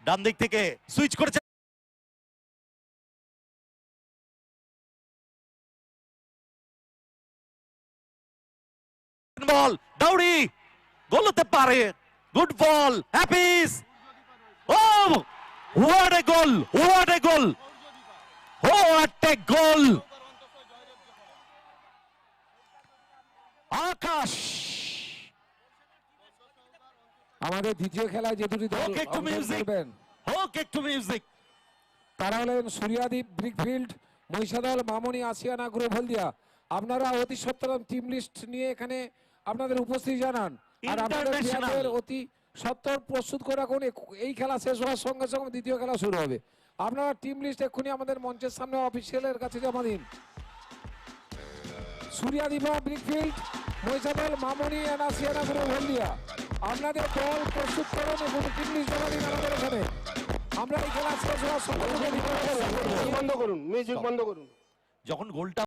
ডান দিক থেকে সুইচ করেছে বল, দাউড়ি গোল হতে পারে। গুড বল, হ্যাপিস। Oh what a goal, what a goal, what a goal. আকাশ আমাদের দ্বিতীয় খেলায় যে দুটি দল হোক একটু মিউজিক, খেলবেন হোক একটু মিউজিক। তারা হলেন সূর্যাদীপ ব্রিকফিল্ড, মহিষাদল মামনি আসিয়ানা গ্রুপ হলদিয়া। আপনারা অতি সত্তর টিম লিস্ট নিয়ে এখানে আপনাদের উপস্থিতি জানান, আর আপনাদের International। প্লেয়ারদের অতি সত্তর প্রস্তুত করে রাখুন। এই খেলা শেষ হওয়ার সঙ্গে সঙ্গে দ্বিতীয় খেলা শুরু হবে। আপনারা টিম লিস্ট এক্ষুনি আমাদের মঞ্চের সামনে অফিসিয়ালের কাছে জমা দিন। সূর্যাদীপা ব্রিকফিল্ড, মহিষাদল মামনি আসিয়ানা গ্রুপ হলদিয়া, আপনাদের দল প্রস্তুত করুন এবং টিম লিস্ট জমা দিন আমাদের এখানে। আমরা এই খেলা শেষ হওয়ার সঙ্গে সঙ্গে বন্ধ করুন, মিউজিক বন্ধ করুন। যখন গোলটা